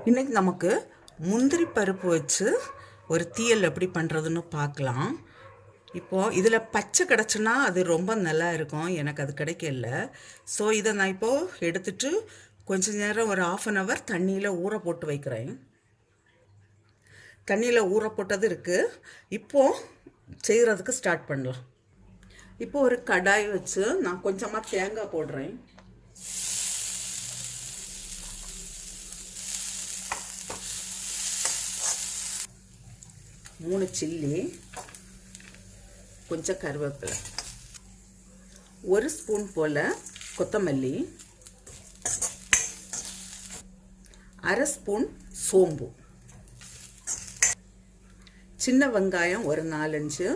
இன்றைக்கி நமக்கு முந்திரி பருப்பு வச்சு ஒரு தீயல் எப்படி பண்ணுறதுன்னு பார்க்கலாம். இப்போது இதில் பச்சை கிடச்சுன்னா அது ரொம்ப நல்லா இருக்கும். எனக்கு அது கிடைக்கல. ஸோ இதை நான் இப்போது எடுத்துட்டு கொஞ்ச நேரம் ஒரு 1/2 hour தண்ணியில் ஊற போட்டு வைக்கிறேன். தண்ணியில் ஊற போட்டது இருக்குது. இப்போது செய்கிறதுக்கு ஸ்டார்ட் பண்ணலாம். இப்போது ஒரு கடாய் வச்சு நான் கொஞ்சமாக தேங்காய் போடுறேன். மூணு சில்லி, கொஞ்சம் கருவேப்பிலை, 1 ஸ்பூன் போல் கொத்தமல்லி, 1/2 ஸ்பூன் சோம்பு, சின்ன வெங்காயம் ஒரு 4-5,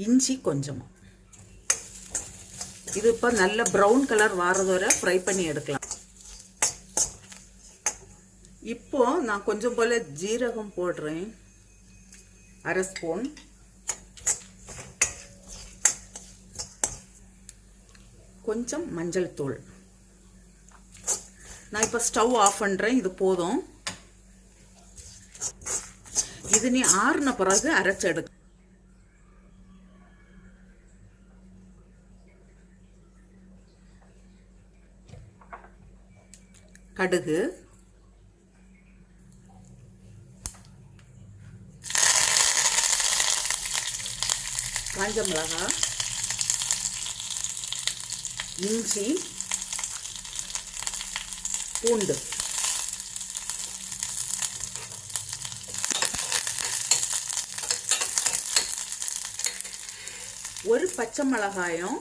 இஞ்சி கொஞ்சமாக. இது இப்போ நல்ல ப்ரௌன் கலர் வாரது வரை ஃப்ரை பண்ணி எடுக்கலாம். இப்போ நான் கொஞ்சம் போல் ஜீரகம் போடுறேன், 1/2 ஸ்பூன். கொஞ்சம் மஞ்சள் தூள். நான் இப்போ ஸ்டவ் ஆஃப் பண்ணுறேன். இது போதும். இது நீ ஆறுன பிறகு அரைச்செடுக்க. கடுகு, காஞ்ச மிளகாய், இஞ்சி, பூண்டு, ஒரு பச்சை மிளகாயம்,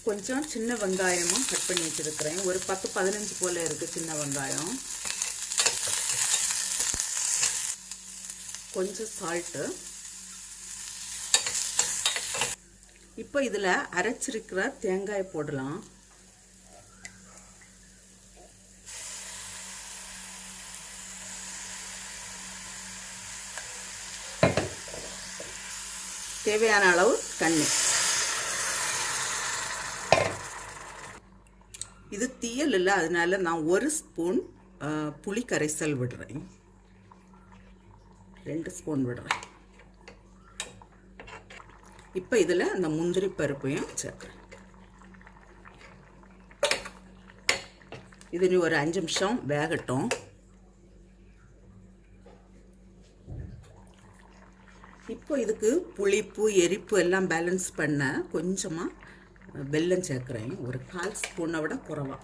கொஞ்சம் சின்ன வெங்காயமும் கட் பண்ணி வச்சிருக்கிறேன். ஒரு 10-15 போல இருக்கு சின்ன வெங்காயம். கொஞ்சம் சால்ட்டு. இப்போ இதில் அரைச்சிருக்கிற தேங்காய் போடலாம். தேவையான அளவு தண்ணி. இது தீயல் இல்லை, அதனால நான் 1 ஸ்பூன் புளி கரைசல் விடுறேன். 2 ஸ்பூன் விடுறேன். இப்போ இதில் அந்த முந்திரி பருப்பையும் சேர்க்குறேன். இது ஒரு 5 நிமிஷம் வேகட்டும். இப்போ இதுக்கு புளிப்பு எரிப்பு எல்லாம் பேலன்ஸ் பண்ண கொஞ்சமாக வெல்லம் சேர்க்குறேன். ஒரு 1/4 ஸ்பூனை விட குறைவா.